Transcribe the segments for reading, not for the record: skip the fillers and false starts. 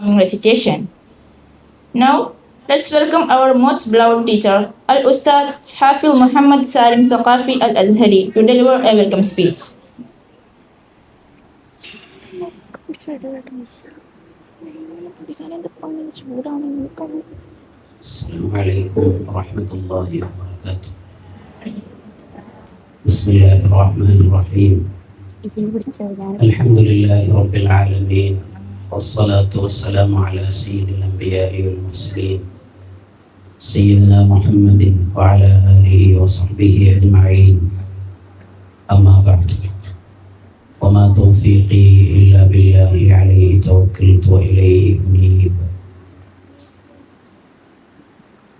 recitation. Now, let's welcome our most beloved teacher, Al-Ustad Hafil Muhammad Salim Saqafi Al-Azhari, to deliver a welcome speech. السلام عليكم ورحمة الله وبركاته. بسم الله الرحمن الرحيم. الحمد لله رب العالمين، والصلاة والسلام على سيد الأنبياء والمرسلين سيدنا محمد وعلى آله وصحبه أجمعين. أما بعد، وما توفيقي إلا بالله عليه توكلت وإليه أنيب.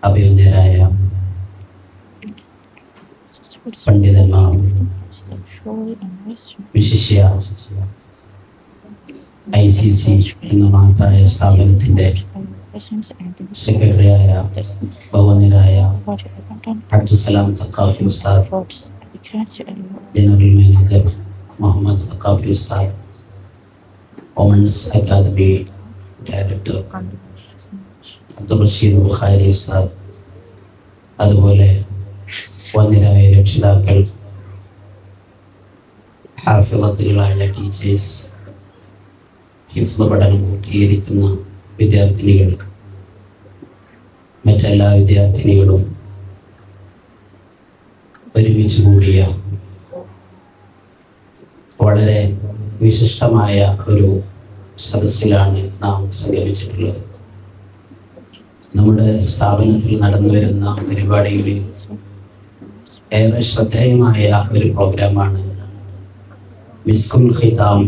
അഭിനന്ദനായ പണ്ഡിതന്മാർ, വിശിഷ്യ ICC എന്ന മഹത്തായ സ്ഥാപനത്തിന്റെ സെക്രട്ടറിയായ ബഹുമാന്യരായ അബ്ദുസലാം സഖാഫി ഉസ്താദ്, ജനറൽ മാനേജർ മുഹമ്മദ് സഖാഫി ഉസ്താദ്, women's academy director Abdul Rasheed Bukhari ഉസ്താദ്, അതുപോലെ വന്യരായ രക്ഷിതാക്കൾ, ഹാഫിളത്തുകളായ ടീച്ചേഴ്സ്, ഹിഫ്ള് പഠനം പൂർത്തീകരിക്കുന്ന വിദ്യാർത്ഥിനികൾ, മറ്റെല്ലാ വിദ്യാർത്ഥിനികളും ഒരുമിച്ച് കൂടിയ വളരെ വിശിഷ്ടമായ ഒരു സദസ്സിലാണ് നാം സംഗമിച്ചിട്ടുള്ളത്. നമ്മുടെ സ്ഥാപനത്തിൽ നടന്നു വരുന്ന പരിപാടികളിൽ ഏറെ ശ്രദ്ധേയമായ ഒരു പ്രോഗ്രാമാണ് മിസ്കുൽ ഖിതാം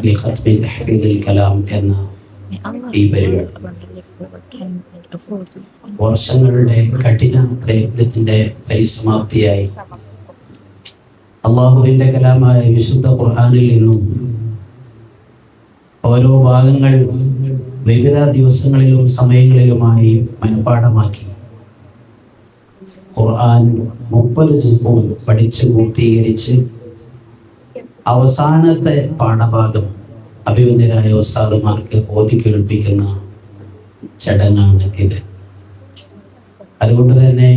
ലിഖത്മി തഹ്ഫീദുൽ കലാം എന്ന ഈ പരിപാടി. വർഷങ്ങളുടെ കഠിന പ്രയത്നത്തിന്റെ പരിസമാപ്തിയായി അള്ളാഹുവിന്റെ കലാമായ വിശുദ്ധ ഖുർആനിൽ നിന്നും ഓരോ ഭാഗങ്ങൾ വിവിധ ദിവസങ്ങളിലും സമയങ്ങളിലുമായി മനഃപ്പാഠമാക്കി ഖുർആൻ 30 ജുസും പഠിച്ച് പൂർത്തീകരിച്ച് അവസാനത്തെ പാഠഭാഗം അഭിനന്ദനായ ഉസ്താദുമാർക്ക് ഓതി കേൾപ്പിക്കുന്ന ചടങ്ങാണ് ഇത്. അതുകൊണ്ട് തന്നെ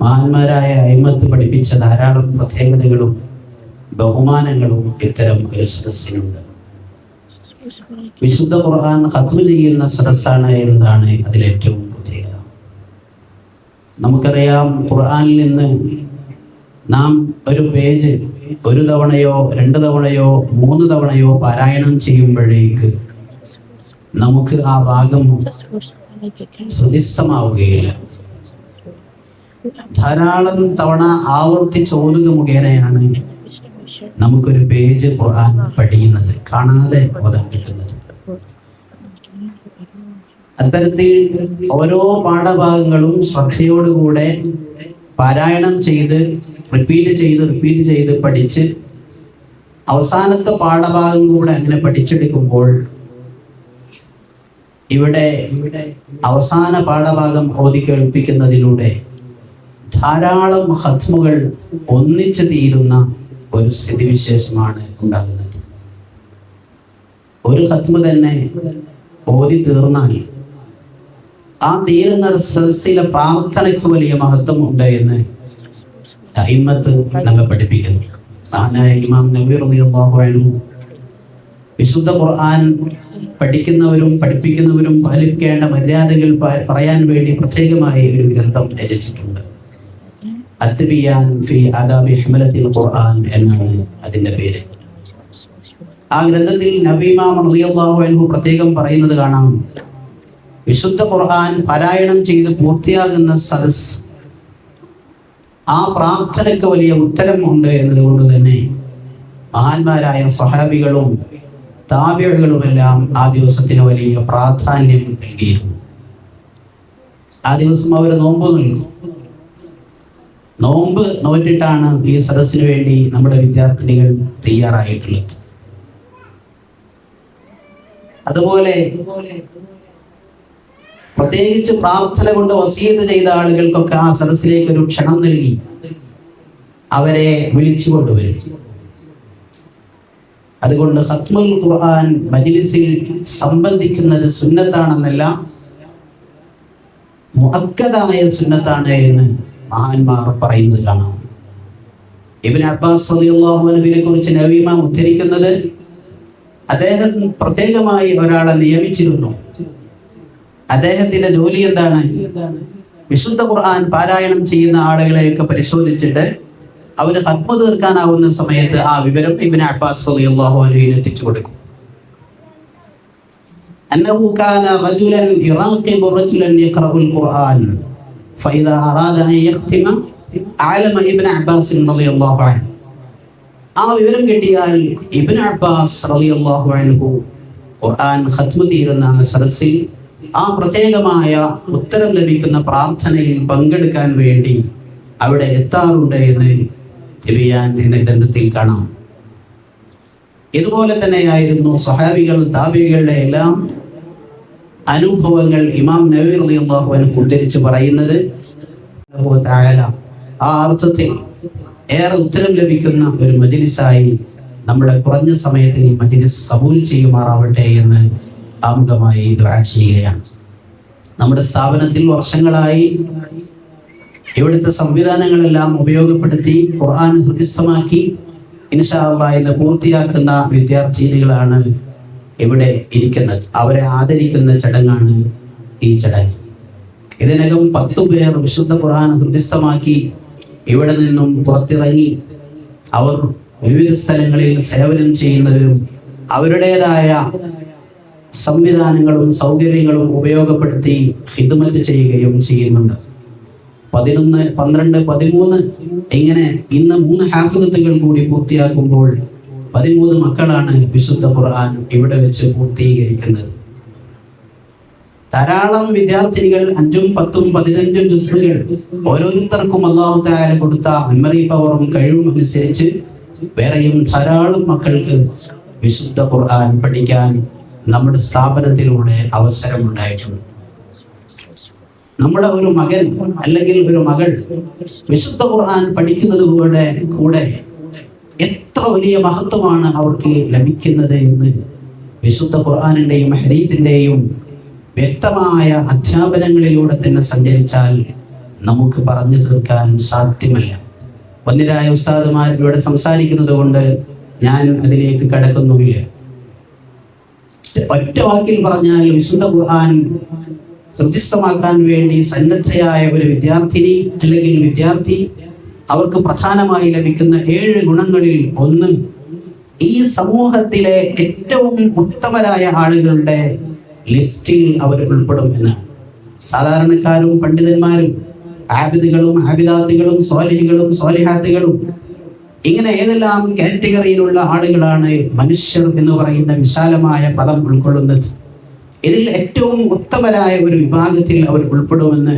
മഹാന്മാരായ അയിമത്ത് പഠിപ്പിച്ച ധാരാളം പ്രത്യേകതകളും ബഹുമാനങ്ങളും ഇത്തരം ഒരു സദസ്സിനുണ്ട്. വിശുദ്ധ ഖുർആൻ ഖത്മ് ചെയ്യുന്ന സദസ്സാണ് എന്നതാണ് അതിലേറ്റവും പ്രത്യേകത. നമുക്കറിയാം, ഖുർആനിൽ നിന്ന് നാം ഒരു പേജ് ഒരു തവണയോ 2 തവണയോ 3 തവണയോ പാരായണം ചെയ്യുമ്പോഴേക്ക് നമുക്ക് ആ ഭാഗം ഹൃദിസ്ഥമാവുകയില്ല. ധാരാളം തവണ ആവർത്തിച്ച് ഓതുക മുഖേനയാണ് നമുക്കൊരു പേജ് ഖുർആൻ പഠിക്കുന്നത്, കാണാതെ ഓതാൻ കിട്ടുന്നത്. അത്തരത്തിൽ ഓരോ പാഠഭാഗങ്ങളും ശ്രദ്ധയോടുകൂടെ പാരായണം ചെയ്ത് റിപ്പീറ്റ് ചെയ്ത് പഠിച്ച് അവസാനത്തെ പാഠഭാഗം കൂടെ അങ്ങനെ പഠിച്ചെടുക്കുമ്പോൾ ഇവിടെ അവസാന പാഠഭാഗം ഓതി കേൾപ്പിക്കുന്നതിലൂടെ ധാരാളം ഖത്മുകൾ ഒന്നിച്ചു തീരുന്ന ഒരു സ്ഥിതിവിശേഷമാണ് ഉണ്ടാകുന്നത്. ഒരു ഖത്മ് തന്നെ ഓതി തീർന്നാൽ ആ തീരുന്ന സദസ്സിലെ പ്രാർത്ഥനയ്ക്ക് വലിയ മഹത്വം ഉണ്ട് എന്ന് അയിമ്മത്ത് നമ്മെ പഠിപ്പിക്കുന്നു. മഹാനായ ഇമാം നബവി റളിയല്ലാഹു അൻഹു വിശുദ്ധ ഖുർആൻ പഠിക്കുന്നവരും പഠിപ്പിക്കുന്നവരും പാലിക്കേണ്ട മര്യാദകൾ പറയാൻ വേണ്ടി പ്രത്യേകമായി ഒരു ഗ്രന്ഥം രചിച്ചിട്ടുണ്ട്. അത്ബിയാൻ ഫി ആദാബി ഹമലത്തിൽ ഖുർആൻ എന്നാണ് അതിന്റെ പേര്. ആ ഗ്രന്ഥത്തിൽ നബി ഇമാം റളിയല്ലാഹു അൻഹു പ്രത്യേകം പറയുന്നത് കാണാം, വിശുദ്ധ ഖുർആൻ പാരായണം ചെയ്ത് പൂർത്തിയാകുന്ന സദസ് ആ പ്രാർത്ഥനയ്ക്ക് വലിയ ഉത്തരം ഉണ്ട് എന്നതുകൊണ്ട് തന്നെ മഹാന്മാരായ സ്വഹാബികളും താബിഈകളുമെല്ലാം ആ ദിവസത്തിന് വലിയ പ്രാധാന്യം നൽകിയിരുന്നു. ആ ദിവസം അവർ നോമ്പ് നൽകും. നോമ്പ് നോറ്റിട്ടാണ് ഈ സദസ്സിന് വേണ്ടി നമ്മുടെ വിദ്യാർത്ഥിനികൾ തയ്യാറായിട്ടുള്ളത്. അതുപോലെ പ്രത്യേകിച്ച് പ്രാർത്ഥന കൊണ്ട് വസീയത്ത് ചെയ്ത ആളുകൾക്കൊക്കെ ആ സദസ്സിലേക്ക് ഒരു ക്ഷണം നൽകി അവരെ വിളിച്ചു കൊണ്ടുവരും. അതുകൊണ്ട് ഖത്മുൽ ഖുർആൻ മജ്ലിസിൽ സംബന്ധിക്കുന്നത് സുന്നത്താണെന്നല്ല, മുഅക്കദായ സുന്നത്താണ് എന്ന് മഹാന്മാർ പറയുന്നത് കാണാം. ഇബ്നു അബ്ബാസ് റളിയല്ലാഹു അൻഹുവിനെ കുറിച്ച് നബി ഇമാം ഉദ്ധരിക്കുന്നത്, അദ്ദേഹം പ്രത്യേകമായി ഒരാളെ നിയമിച്ചിരുന്നു. അദ്ദേഹത്തിന്റെ ജോലി എന്താണ്? വിശുദ്ധ ഖുർആൻ പാരായണം ചെയ്യുന്ന ആളുകളെയൊക്കെ പരിശോധിച്ചിട്ട് അവര് ഖത്മ തീർക്കാനാവുന്ന സമയത്ത് ആ വിവരം ഇബ്നു അബ്ബാസ് റളിയല്ലാഹു അൻഹുവിന് എത്തിച്ചു കൊടുക്കും. أنه كان رجلا يراقب رجلا يقرأ القرآن فإذا أراد أن يختم أعلم ابن عباس رضي الله عنه. ആ വിവരം കിട്ടിയാൽ ഇബ്നു അബ്ബാസ് റളിയല്ലാഹു അൻഹു ഖുർആൻ ഖത്മ തീരുന്ന സദസ്സിൽ ആ പ്രത്യേകമായ ഉത്തരം ലഭിക്കുന്ന പ്രാർത്ഥനയിൽ പങ്കെടുക്കാൻ വേണ്ടി അവിടെ എത്താറുണ്ട് എന്ന് തിബിയാൻ എന്ന ഗ്രന്ഥത്തിൽ കാണാം. ഇതുപോലെ തന്നെയായിരുന്നു സ്വഹാബികൾ താബികളുടെ എല്ലാം അനുഭവങ്ങൾ ഇമാം നവവി റളിയല്ലാഹു അൻഹു ഉദ്ധരിച്ച് പറയുന്നത്. ആ അർത്ഥത്തിൽ ഏറെ ഉത്തരം ലഭിക്കുന്ന ഒരു മജ്ലിസായി നമ്മുടെ കുറഞ്ഞ സമയത്ത് ഈ മജ്ലിസ് കബൂൽ ചെയ്യുമാറാവട്ടെ എന്ന് ആമുഖമായി ദുആ ചെയ്യുകയാണ്. നമ്മുടെ സ്ഥാപനത്തിൽ വർഷങ്ങളായി ഇവിടുത്തെ സംവിധാനങ്ങളെല്ലാം ഉപയോഗപ്പെടുത്തി ഖുർആൻ ഹൃദിസ്ഥമാക്കി ഇൻഷാ അല്ലാഹ് ഇന്ന് പൂർത്തിയാക്കുന്ന വിദ്യാർത്ഥിനികളാണ് ഇവിടെ ഇരിക്കുന്നത്. അവരെ ആദരിക്കുന്ന ചടങ്ങാണ് ഈ ചടങ്ങ്. ഇതിനകം 10 പേർ വിശുദ്ധ ഖുർആൻ ഹൃദിസ്ഥമാക്കി ഇവിടെ നിന്നും പുറത്തിറങ്ങി അവർ വിവിധ സ്ഥലങ്ങളിൽ സേവനം ചെയ്യുന്നവരും അവരുടേതായ സംവിധാനങ്ങളും സൗകര്യങ്ങളും ഉപയോഗപ്പെടുത്തി ഖിദ്മത്ത് ചെയ്യുകയും ചെയ്യുന്നുണ്ട്. 11, 12, 13 ഇങ്ങനെ ഇന്ന് 3 ഹാഫിദത്തുകൾ കൂടി പൂർത്തിയാക്കുമ്പോൾ 13 മക്കളാണ് വിശുദ്ധ ഖുർആൻ ഇവിടെ വെച്ച് പൂർത്തീകരിക്കുന്നത്. ധാരാളം വിദ്യാർത്ഥിനികൾ 5ഉം 10ഉം 15ഉം ജുസ്ഉകൾ ഓരോരുത്തർക്കും അല്ലാഹു തആല കൊടുത്ത മെമ്മറി പവറും കഴിവും അനുസരിച്ച് വേറെയും ധാരാളം മക്കൾക്ക് വിശുദ്ധ ഖുർആൻ പഠിക്കാൻ നമ്മുടെ സ്ഥാപനത്തിലൂടെ അവസരമുണ്ടായിട്ടുണ്ട്. നമ്മുടെ ഒരു മകൻ അല്ലെങ്കിൽ ഒരു മകൾ വിശുദ്ധ ഖുർആൻ പഠിക്കുന്നത് കൂടെ എത്ര വലിയ മഹത്വമാണ് അവർക്ക് ലഭിക്കുന്നത് എന്ന് വിശുദ്ധ ഖുർആനിന്റെയും ഹദീസിന്റെയും വ്യക്തമായ അധ്യാപനങ്ങളിലൂടെ തന്നെ സഞ്ചരിച്ചാൽ നമുക്ക് പറഞ്ഞു തീർക്കാൻ സാധ്യമല്ല. ഒന്നിരായ ഉസ്താദുമാർ ഇവിടെ സംസാരിക്കുന്നത് കൊണ്ട് ഞാൻ അതിലേക്ക് കടക്കുന്നുമില്ല. ഒറ്റ വാക്കിൽ പറഞ്ഞാൽ വിശുദ്ധ ഖുർആൻ ഹൃദിസ്ഥമാക്കാൻ വേണ്ടി സന്നദ്ധയായ ഒരു വിദ്യാർത്ഥിനി അല്ലെങ്കിൽ വിദ്യാർത്ഥി അവർക്ക് പ്രധാനമായി ലഭിക്കുന്ന 7 ഗുണങ്ങളിൽ ഒന്ന് ഈ സമൂഹത്തിലെ ഏറ്റവും ഉത്തമരായ ആളുകളുടെ ലിസ്റ്റിൽ അവർ ഉൾപ്പെടും എന്നാണ്. സാധാരണക്കാരും പണ്ഡിതന്മാരും ആബിദുകളും ആബിദാത്തുകളും സ്വാലിഹികളും സ്വാലിഹാത്തുകളും ഇങ്ങനെ ഏതെല്ലാം കാറ്റഗറിയിലുള്ള ആളുകളാണ് മനുഷ്യർ എന്ന് പറയുന്ന വിശാലമായ പദം ഉൾക്കൊള്ളുന്നത്. ഇതിൽ ഏറ്റവും ഉത്തമരായ ഒരു വിഭാഗത്തിൽ അവർ ഉൾപ്പെടുമെന്ന്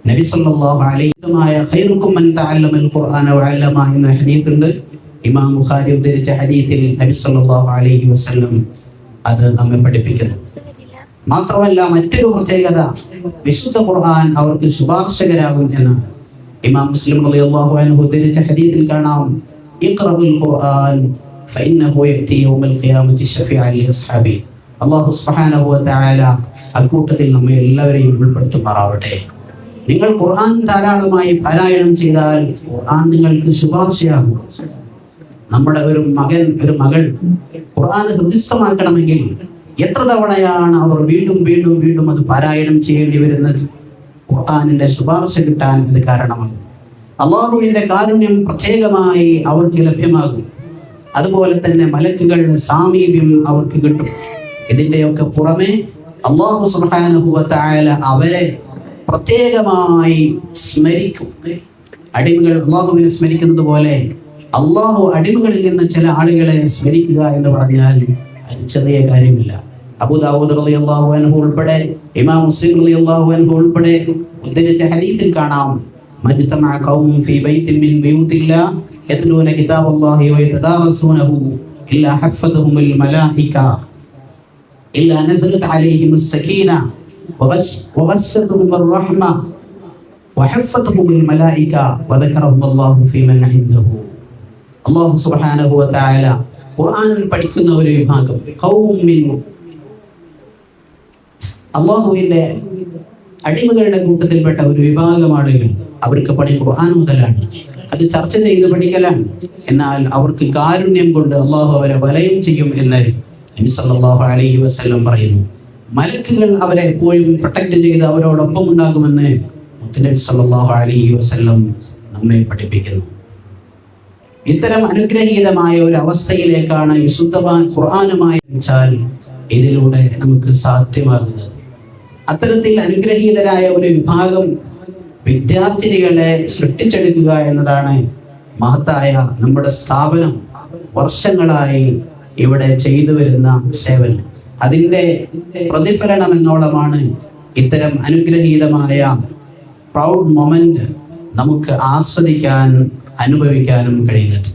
നബി സല്ലല്ലാഹു അലൈഹി വസല്ലം ഖൈറുക്കും മൻ തഅല്ലമൽ ഖുർആന വഅല്ലമ എന്ന ഹദീസ് ഉണ്ട്. ഇമാം ബുഖാരി ഉദ്ധരിച്ച ഹദീസിൽ നബി സല്ലല്ലാഹു അലൈഹി വസല്ലം അത് നമ്മെ പഠിപ്പിക്കുന്നു. മാത്രമല്ല മറ്റൊരു പ്രത്യേകത, വിശുദ്ധ ഖുർആൻ അവർക്ക് ശുപാർശകരാകും എന്നാണ്. ഇമാം മുസ്ലിം റളിയല്ലാഹു അൻഹു ഉദ്ധരിച്ച ഹദീസിൽ കാണാം, ഇഖ്റഉൽ ഖുർആൻ ഫഇന്നഹു യഅതി യൗമൽ ഖിയാമത്തി ശഫീഅൻ ലിഅസ്ഹാബി. അല്ലാഹു സുബ്ഹാനഹു വ തആല അക്കൂട്ടത്തിൽ നമ്മെ എല്ലാവരെയും ഉൾപ്പെടുത്തുമാറാവട്ടെ. നിങ്ങൾ ഖുർആൻ ധാരാളമായി പാരായണം ചെയ്താൽ ഖുർആൻ നിങ്ങൾക്ക് ശുപാർശയാകും. നമ്മുടെ ഒരു മകൻ ഒരു മകൾ ഖുർആൻ ഹൃദിസ്ഥമാക്കണമെങ്കിൽ എത്ര തവണയാണ് അവർ വീണ്ടും വീണ്ടും വീണ്ടും അത് പാരായണം ചെയ്യേണ്ടി വരുന്നത്? ഖുർആനിന്റെ ശുപാർശ കിട്ടാൻ ഇത് കാരണമാകും. അല്ലാഹുവിന്റെ കാരുണ്യം പ്രത്യേകമായി അവർക്ക് ലഭ്യമാകും. അതുപോലെ തന്നെ മലക്കുകളുടെ സാമീപ്യം അവർക്ക് കിട്ടും. ഇതിന്റെയൊക്കെ പുറമെ അല്ലാഹു സുബ്ഹാനഹു വ തആല അവരെ പ്രത്യേകമായി സ്മരിക്കും. അടിമകൾ അല്ലാഹുവിനെ സ്മരിക്കുന്നത് പോലെ അല്ലാഹു അടിമകളിൽ നിന്ന് ചില ആളുകളെ സ്മരിക്കുക എന്ന് പറഞ്ഞാൽ അത് ചെറിയ കാര്യമില്ല. അബൂ ദാവൂദ് റളിയല്ലാഹു അൻഹു ഉൾപ്പെടെ ഇമാം മുസ്ലിം റളിയല്ലാഹു അൻഹു ഉൾപ്പെടെ ഉദ്ധരിച്ച ഹദീസിൽ കാണാം, മജ്തമഅ ഖൗമുൻ ഫീ ബൈത്തിൻ മിൻ ബുയൂത്തില്ലാഹ് യത്ലൂന കിതാബല്ലാഹി വയതദാറസൂനഹു ഇല്ലാ ഹഫ്ഫദഹുമുൽ മലായിക ഇല്ലാ നസലത് അലൈഹിമുസ് സകീന വഗശത്തുഹുമുർ റഹ്മ വഹഫ്ഫത്തുഹുമുൽ മലായിക വദകറഹുമുല്ലാഹു ഫീ മൻ ഇൻദഹു. അല്ലാഹു സുബ്ഹാനഹു വ തആല ഖുർആൻ പഠിക്കുന്ന ഒരു വിഭാഗം, ഖൗമിൻ, അള്ളാഹുവിന്റെ അടിമകളുടെ കൂട്ടത്തിൽപ്പെട്ട ഒരു വിഭാഗം ആളുകൾ. അവർക്ക് പണി ഖുർആൻ മുതലാണ്, അത് ചർച്ച ചെയ്ത് പഠിക്കലാണ്. എന്നാൽ അവർക്ക് കാരുണ്യം കൊണ്ട് അള്ളാഹു അവരെ വലയം ചെയ്യും എന്ന് നബി സല്ലല്ലാഹു അലൈഹി വസല്ലം പറയുന്നു. മലക്കുകൾ അവരെ എപ്പോഴും പ്രൊട്ടക്ട് ചെയ്ത് അവരോടൊപ്പം ഉണ്ടാകുമെന്ന് മുത്തുനബി സല്ലല്ലാഹു അലൈഹി വസല്ലം നമ്മെ പഠിപ്പിക്കുന്നു. ഇത്തരം അനുഗ്രഹീതമായ ഒരു അവസ്ഥയിലേക്കാണ് വിശുദ്ധമായ ഖുർആനുമായി വെച്ചാൽ ഇതിലൂടെ നമുക്ക് സാധ്യമാകുന്നത്. അത്തരത്തിൽ അനുഗ്രഹീതരായ ഒരു വിഭാഗം വിദ്യാർത്ഥിനികളെ സൃഷ്ടിച്ചെടുക്കുക എന്നതാണ് മഹത്തായ നമ്മുടെ സ്ഥാപനം വർഷങ്ങളായി ഇവിടെ ചെയ്തു വരുന്ന സേവനം. അതിൻ്റെ പ്രതിഫലനം എന്നോളമാണ് ഇത്തരം അനുഗ്രഹീതമായ പ്രൗഡ് മൊമെന്റ് നമുക്ക് ആസ്വദിക്കാൻ അനുഭവിക്കാനും കഴിയുന്നത്.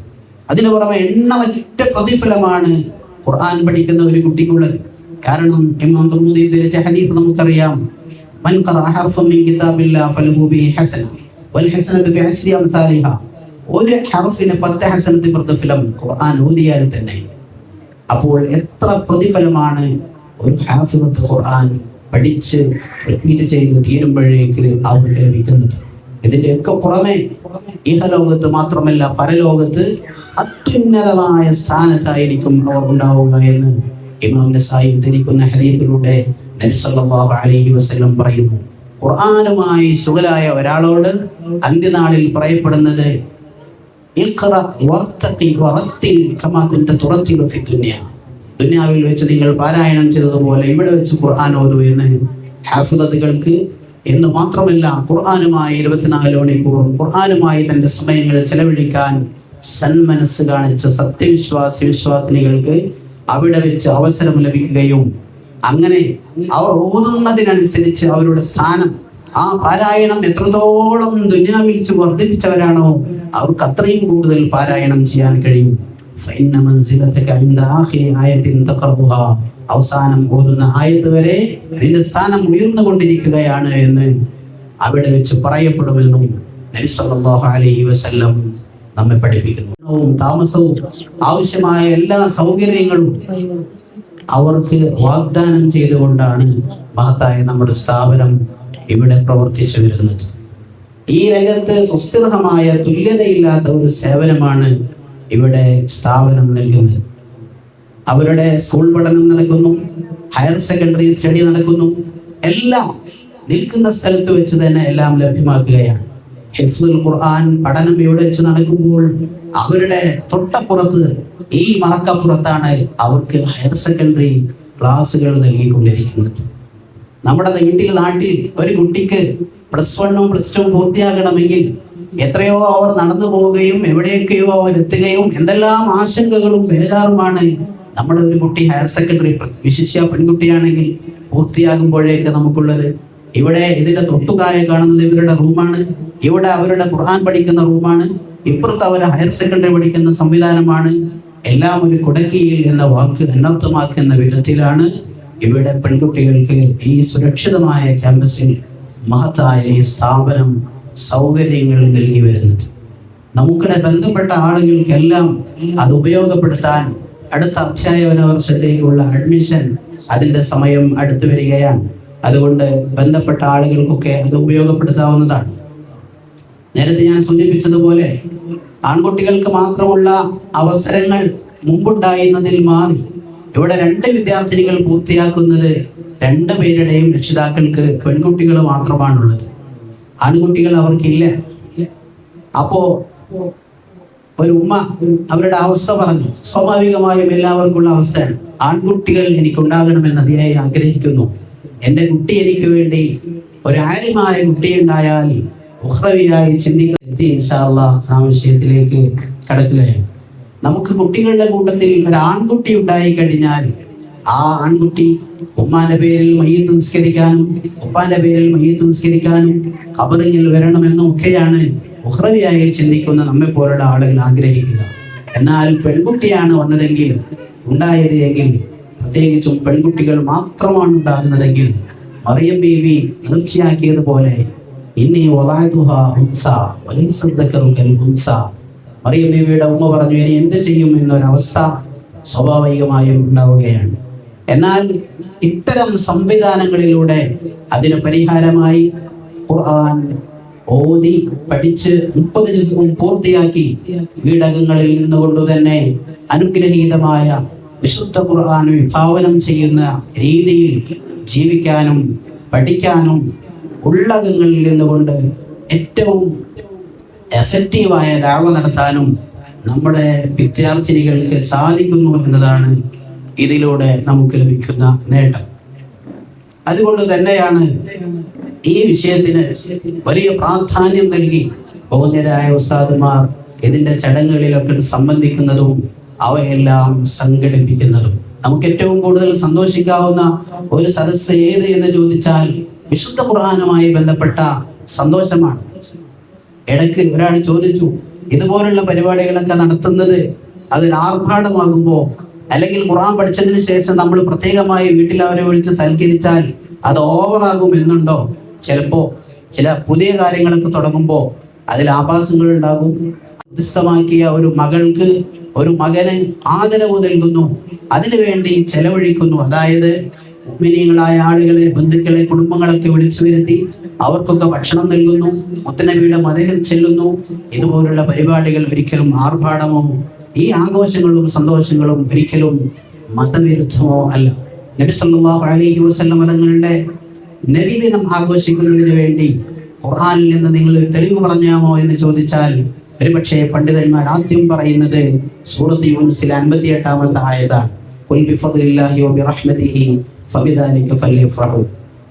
അതിനു പുറമെ എണ്ണമറ്റ പ്രതിഫലമാണ് ഖുർആൻ പഠിക്കുന്ന ഒരു കുട്ടിക്കുള്ളത്. കാരണം ഇമാം തുർമുദി ഉദ്ധരിച്ച ഹദീസ് നമുക്കറിയാം, മൻ ഖറഅ ഹർഫൻ മിൻ കിതാബില്ലാഹി ഫലഹു ബിഹി ഹസന വൽ ഹസനതു ബിഅശ്രി അംസാലിഹാ. ഒരു ഹർഫിന് 10 ഹസനത്ത് പ്രതിഫലം ഖുർആൻ ഓതിയാൽ തന്നെ. അപ്പോൾ എത്ര പ്രതിഫലമാണ് ഒരു ഹാഫിളത്ത് ഖുർആൻ പഠിച്ച് റിപ്പീറ്റ് ചെയ്ത് തീരുമ്പോഴേക്ക് അവർക്ക് ലഭിക്കുന്നത്. ഇതിൻ്റെയൊക്കെ പുറമെ ഇഹലോകത്ത് മാത്രമല്ല പരലോകത്ത് അത്യുന്നതമായ സ്ഥാനത്തായിരിക്കും അവർ ഉണ്ടാവുക എന്ന് ഇമാം നസായി ഉദ്ധരിക്കുന്ന ഹദീസിലൂടെ നബി സല്ലല്ലാഹു അലൈഹി വസല്ലം പറയുന്നു. ഖുർആനുമായി ശുഗലായ ഒരാളോട് അന്ത്യനാളിൽ പറയപ്പെടുന്നത് ഇഖ്റ വർത്തഖി വറത്തിൽ കമാ കുൻത തുറത്തിലു ഫി ദുനിയ. ദുനിയാവിൽ വെച്ച് നിങ്ങൾ പാരായണം ചെയ്തതുപോലെ ഇവിടെ വെച്ച് ഖുർആൻ ഓതൂ എന്ന് ഹാഫിളത്തുകൾക്ക്. എന്ന് മാത്രമല്ല, ഖുർആനുമായി 24 മണിക്കൂറും ഖുർആനുമായി തന്റെ സമയങ്ങൾ ചെലവഴിക്കാൻ സന്മനസ് കാണിച്ച വിശ്വാസിനികൾക്ക് അവിടെ വെച്ച് അവസരം ലഭിക്കുകയും അങ്ങനെ അവർ ഓതുന്നതിനനുസരിച്ച് അവരുടെ സ്ഥാനം, ആ പാരായണം എത്രത്തോളം ദുനിയാവിൽ വെച്ച് വർദ്ധിപ്പിച്ചവരാണോ അവർക്ക് അത്രയും കൂടുതൽ പാരായണം ചെയ്യാൻ കഴിയും. അവസാനം ഓതുന്ന ആയത്ത് വരെ അതിന്റെ സ്ഥാനം ഉയർന്നുകൊണ്ടിരിക്കുകയാണ് എന്ന് അവിടെ വെച്ച് പറയപ്പെടുമെന്നും നബി സല്ലല്ലാഹു അലൈഹി വസല്ലം നമ്മെ പഠിപ്പിക്കുന്നു. താമസവും ആവശ്യമായ എല്ലാ സൗകര്യങ്ങളും അവർക്ക് വാഗ്ദാനം ചെയ്തുകൊണ്ടാണ് മഹത്തായ നമ്മുടെ സ്ഥാപനം ഇവിടെ പ്രവർത്തിച്ചു വരുന്നത്. ഈ രംഗത്ത് സുസ്ഥിരമായ തുല്യതയില്ലാത്ത ഒരു സേവനമാണ് ഇവിടെ സ്ഥാപനം നൽകുന്നത്. അവരുടെ സ്കൂൾ പഠനം നടക്കുന്നു, ഹയർ സെക്കൻഡറി സ്റ്റഡി നടക്കുന്നു, എല്ലാം നിൽക്കുന്ന സ്ഥലത്ത് വെച്ച് തന്നെ എല്ലാം ലഭ്യമാക്കുകയാണ്. ഹിഫ്ദുൽ ഖുർആൻ പഠനം ഇവിടെ വെച്ച് നടക്കുമ്പോൾ അവരുടെ തൊട്ടപ്പുറത്ത്, ഈ മറക്കപ്പുറത്താണ് അവർക്ക് ഹയർ സെക്കൻഡറി ക്ലാസ്സുകൾ നൽകിക്കൊണ്ടിരിക്കുന്നത്. നമ്മുടെ നാട്ടിൽ ഒരു കുട്ടിക്ക് +1 +2 പൂർത്തിയാകണമെങ്കിൽ എത്രയോ അവർ നടന്നു പോവുകയും എവിടെയൊക്കെയോ അവർ എത്തുകയും എന്തെല്ലാം ആശങ്കകളും ബേജാറുമാണ് നമ്മുടെ ഒരു കുട്ടി ഹയർ സെക്കൻഡറി, വിശിഷ്യ പെൺകുട്ടിയാണെങ്കിൽ പൂർത്തിയാകുമ്പോഴേക്ക് നമുക്കുള്ളത്. ഇവിടെ ഇതിന്റെ തൊട്ടുതാഴെ കാണുന്നത് ഇവരുടെ റൂമാണ്, ഇവിടെ അവരുടെ ഖുർആൻ പഠിക്കുന്ന റൂമാണ്, ഇപ്പുറത്ത് അവർ ഹയർ സെക്കൻഡറി പഠിക്കുന്ന സംവിധാനമാണ്. എല്ലാം ഒരു കുടക്കീയിൽ എന്ന വാക്ക് അനർത്ഥമാക്കുന്ന വിധത്തിലാണ് ഇവിടെ പെൺകുട്ടികൾക്ക് ഈ സുരക്ഷിതമായ ക്യാമ്പസിൽ മഹത്തായ ഈ സ്ഥാപനം സൗകര്യങ്ങൾ നൽകി വരുന്നത്. നമുക്കിടെ ബന്ധപ്പെട്ട ആളുകൾക്കെല്ലാം അത് ഉപയോഗപ്പെടുത്താൻ അടുത്ത അധ്യാപന വർഷത്തേക്കുള്ള അഡ്മിഷൻ അതിന്റെ സമയം അടുത്തു വരികയാണ്. അതുകൊണ്ട് ബന്ധപ്പെട്ട ആളുകൾക്കൊക്കെ അത് ഉപയോഗപ്പെടുത്താവുന്നതാണ്. നേരത്തെ ഞാൻ സൂചിപ്പിച്ചതുപോലെ ആൺകുട്ടികൾക്ക് മാത്രമുള്ള അവസരങ്ങൾ മുമ്പുണ്ടായിരുന്നതിൽ മാറി ഇവിടെ 2 വിദ്യാർത്ഥിനികൾ പൂർത്തിയാക്കുന്നത് 2 പേരുടെയും രക്ഷിതാക്കൾക്ക് പെൺകുട്ടികൾ മാത്രമാണുള്ളത്, ആൺകുട്ടികൾ അവർക്കില്ല. അപ്പോ ഒരു ഉമ്മ അവരുടെ അവസ്ഥ പറഞ്ഞു. സ്വാഭാവികമായും എല്ലാവർക്കുള്ള അവസ്ഥയാണ്. ആൺകുട്ടികൾ എനിക്കുണ്ടാകണമെന്ന് അതിയായി ആഗ്രഹിക്കുന്നു. എൻ്റെ കുട്ടി എനിക്ക് വേണ്ടി ഒരു ആര്യമായ കുട്ടി ഉണ്ടായാൽ ഉഖ്റവിയായി ചിന്തിക്കാൻ ഇൻഷാ അല്ലാഹ് ആ വിഷയത്തിലേക്ക് കടക്കുകയാണ്. നമുക്ക് കുട്ടികളുടെ കൂട്ടത്തിൽ ഒരു ആൺകുട്ടി ഉണ്ടായി കഴിഞ്ഞാൽ ആ ആൺകുട്ടി ഉമ്മാന്റെ പേരിൽ മയ്യിത്ത് നിസ്കരിക്കാനും ഉപ്പാന്റെ പേരിൽ മയ്യിത്ത് നിസ്കരിക്കാനും ഖബറിൽ വരണമെന്നും ഒക്കെയാണ് ഉഖ്റവിയായി ചിന്തിക്കുന്ന നമ്മെ പോലുള്ള ആളുകൾ ആഗ്രഹിക്കുക. എന്നാൽ പെൺകുട്ടിയാണ് വന്നതെങ്കിൽ ഉണ്ടായത് എങ്കിൽ, പ്രത്യേകിച്ചും പെൺകുട്ടികൾ മാത്രമാണ് ഉണ്ടാകുന്നതെങ്കിൽ, മറിയം ബീവി തീർച്ചയാക്കിയതുപോലെ മറിയം ബീവിയുടെ ഉമ്മ പറഞ്ഞു, ഇനി എന്ത് ചെയ്യും എന്നൊരവസ്ഥ സ്വാഭാവികമായും ഉണ്ടാവുകയാണ്. എന്നാൽ ഇത്തരം സംവിധാനങ്ങളിലൂടെ അതിന് പരിഹാരമായി ഖുർആൻ ഓതി പഠിച്ച് 30 ദിവസവും പൂർത്തിയാക്കി വീടകങ്ങളിൽ നിന്നുകൊണ്ട് തന്നെ അനുഗ്രഹീതമായ വിശുദ്ധ ഖുർആൻ വിഭാവനം ചെയ്യുന്ന രീതിയിൽ ജീവിക്കാനും പഠിക്കാനും ഉള്ളകങ്ങളിൽ നിന്നുകൊണ്ട് ഏറ്റവും എഫക്റ്റീവായ ദഅവ നടത്താനും നമ്മുടെ വിദ്യാർത്ഥിനികൾക്ക് സാധിക്കുന്നു എന്നതാണ് ഇതിലൂടെ നമുക്ക് ലഭിക്കുന്ന നേട്ടം. അതുകൊണ്ട് തന്നെയാണ് ഈ വിഷയത്തിന് വലിയ പ്രാധാന്യം നൽകി ബഹുമാന്യരായ ഉസ്താദുമാർ ഇതിന്റെ ചടങ്ങുകളിലൊക്കെ സംബന്ധിക്കുന്നതും അവയെല്ലാം സംഘടിപ്പിക്കുന്നതും. നമുക്ക് ഏറ്റവും കൂടുതൽ സന്തോഷിക്കാവുന്ന ഒരു സദസ്സ് ഏത് എന്ന് ചോദിച്ചാൽ വിശുദ്ധ ഖുർആനുമായി ബന്ധപ്പെട്ട സന്തോഷമാണ്. ഇടയ്ക്ക് ഒരാൾ ചോദിച്ചു, ഇതുപോലുള്ള പരിപാടികളൊക്കെ നടത്തുന്നത് അതൊരു ആർഭാടമാകുമ്പോൾ, അല്ലെങ്കിൽ ഖുർആൻ പഠിച്ചതിന് ശേഷം നമ്മൾ പ്രത്യേകമായി വീട്ടിൽ അവരെ വിളിച്ച് സൽക്കരിച്ചാൽ അത് ഓവറാകും എന്നുണ്ടോ? ചിലപ്പോ ചില പുതിയ കാര്യങ്ങളൊക്കെ തുടങ്ങുമ്പോൾ അതിൽ ആഭാസങ്ങൾ ഉണ്ടാകും. വ്യത്യസ്തമാക്കിയ ഒരു മകൾക്ക് ഒരു മകന് ആദരവ് നൽകുന്നു, അതിനുവേണ്ടി ചെലവഴിക്കുന്നു. അതായത് മുഅ്മിനീങ്ങളായ ആളുകളെ, ബന്ധുക്കളെ, കുടുംബങ്ങളൊക്കെ വിളിച്ചു വരുത്തി അവർക്കൊക്കെ ഭക്ഷണം നൽകുന്നു, മുത്തനബിയുടെ മദഹ് ചെല്ലുന്നു. ഇതുപോലുള്ള പരിപാടികൾ ഒരിക്കലും ആർഭാടമോ ഈ ആഘോഷങ്ങളും സന്തോഷങ്ങളും ഒരിക്കലും മതവിരുദ്ധമോ അല്ല. നബി സല്ലല്ലാഹു അലൈഹി വസല്ലം തങ്ങളുടെ നബിദിനം ആഘോഷിക്കുന്നതിന് വേണ്ടി ഖുർആനിൽ നിന്ന് നിങ്ങൾ തെളിവ് പറഞ്ഞാമോ എന്ന് ചോദിച്ചാൽ ഒരുപക്ഷെ പണ്ഡിതന്മാർ ആദ്യം പറയുന്നത് സൂറത്ത് യൂനുസിലെ 58-ാമത്തെ ആയതാണ്. ഖുൽ ബിഫദ്ലില്ലാഹി വബിറഹ്മതിഹി ഫബിദാലിക ഫല്യഫ്റഹു.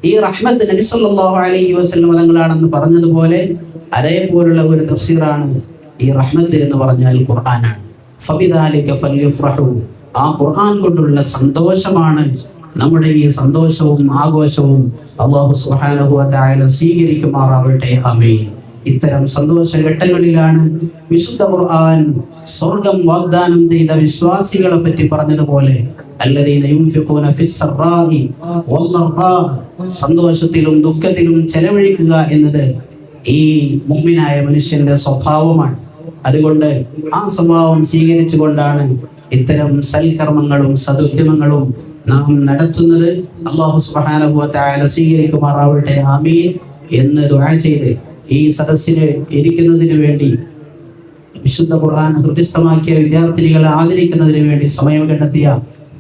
ഈ റഹ്മത്ത് നബി സല്ലല്ലാഹു അലൈഹി വസല്ലം തങ്ങളാണെന്ന് പറഞ്ഞതുപോലെ അതേപോലുള്ള ഒരു തഫ്സീറാണ് ഈ റഹ്മത്ത് എന്ന് പറഞ്ഞാൽ ഖുർആനാണ്. ഫബിദാലിക ഫല്യഫ്റഹു. ആ ഖുർആൻ കൊണ്ടുള്ള സന്തോഷമാണ് നമ്മുടെ ഈ സന്തോഷവും ആഘോഷവും. അല്ലാഹു സുബ്ഹാനഹു വ തആല സ്വീകരിക്കുമാറാവട്ടെ. ആമീൻ. ഇത്തരം സന്തോഷഘട്ടങ്ങളിലാണ് വിശുദ്ധ ഖുർആൻ സ്വർഗം വാഗ്ദാനം ചെയ്ത വിശ്വാസികളെ പറ്റി പറഞ്ഞതുപോലെ അല്ലദീന യുൻഫിഖൂന ഫിസ്സറാഇ വല്ലറാ, സന്തോഷത്തിലും ദുഃഖത്തിലും ചെലവഴിക്കുക എന്നത് ഈ മുഅ്മിനായ മനുഷ്യന്റെ സ്വഭാവമാണ്. അതുകൊണ്ട് ആ സ്വഭാവം സ്വീകരിച്ചുകൊണ്ടാണ് ഇത്തരം സൽക്കർമ്മങ്ങളും സദുദ്യമങ്ങളും നാം നടത്തുന്നത്. അല്ലാഹു സുബ്ഹാനഹു വ തആല സ്വീകരിക്കുമാറാവട്ടെ. ആമീൻ എന്ന് ദുആ ചെയ്ത് ഈ സദസ്സിന് ഇരിക്കുന്നതിന് വേണ്ടി, വിശുദ്ധ ഖുർആൻ ഹൃദയസ്ഥമാക്കിയ വിദ്യാർത്ഥിനികളെ ആദരിക്കുന്നതിന് വേണ്ടി സമയം കണ്ടെത്തിയ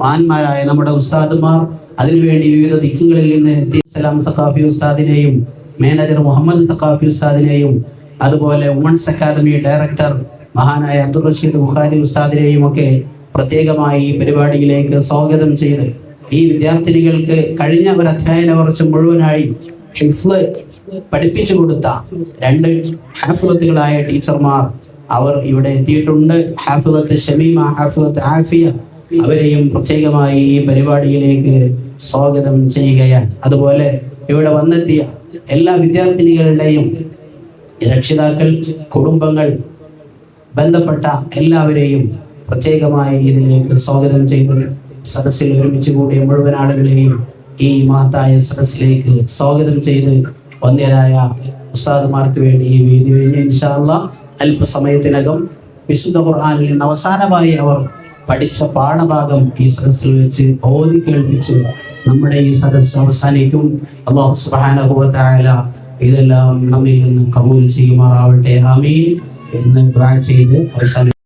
മഹാന്മാരായ നമ്മുടെ ഉസ്താദുമാർ, അതിനുവേണ്ടി വിവിധ ദിക്കുകളിൽ നിന്ന് സലാം സഖാഫി ഉസ്താദിനെയും മാനേജർ മുഹമ്മദ് സഖാഫി ഉസ്താദിനെയും അതുപോലെ വുമൺസ് അക്കാദമി ഡയറക്ടർ മഹാനായ അബ്ദുൾ റഷീദ് ബുഖാരി ഉസ്താദിനെയും ഒക്കെ പ്രത്യേകമായി ഈ പരിപാടിയിലേക്ക് സ്വാഗതം ചെയ്ത് ഈ വിദ്യാർത്ഥിനികൾക്ക് കഴിഞ്ഞ ഒരു അധ്യയന വർഷം മുഴുവനായി ഹിഫ്ള് പഠിപ്പിച്ചു കൊടുത്ത 2 ഹാഫിളത്തുകളായ ടീച്ചർമാർ അവർ ഇവിടെ എത്തിയിട്ടുണ്ട്. ഹാഫിളത്ത് ഷമീമ, ഹാഫിളത്ത് ആഫിയ, അവരെയും പ്രത്യേകമായി ഈ പരിപാടിയിലേക്ക് സ്വാഗതം ചെയ്യുകയാണ്. അതുപോലെ ഇവിടെ വന്നെത്തിയ എല്ലാ വിദ്യാർത്ഥിനികളുടെയും രക്ഷിതാക്കൾ, കുടുംബങ്ങൾ, ബന്ധപ്പെട്ട എല്ലാവരെയും പ്രത്യേകമായി ഇതിലേക്ക് സ്വാഗതം ചെയ്തു. സദസ്സിൽ ഒരുമിച്ച് കൂടിയ മുഴുവൻ ആളുകളെയും ഈ മഹത്തായ സദസ്സിലേക്ക് സ്വാഗതം ചെയ്ത് വന്യരായ ഉസ്താദുമാർക്ക് വേണ്ടി ഈ വേദി കഴിഞ്ഞ് ഇൻഷാ അല്ലാഹ് അല്പസമയത്തിനകം വിശുദ്ധ ഖുർആനിൽ നിന്ന് അവസാനമായി അവർ പഠിച്ച പാഠഭാഗം ഈ സദസ്സിൽ വെച്ച് ഓതി കേൾപ്പിച്ച് നമ്മുടെ ഈ സദസ്സ് അവസാനിക്കും. അല്ലാഹു സുബ്ഹാനഹു വ തആല ഇതെല്ലാം നമ്മിൽ നിന്ന് കബൂൽ ചെയ്യുമാറാവട്ടെ. ആമീൻ എന്ന് ദുആ ചെയ്ത് അവസാനിക്കും.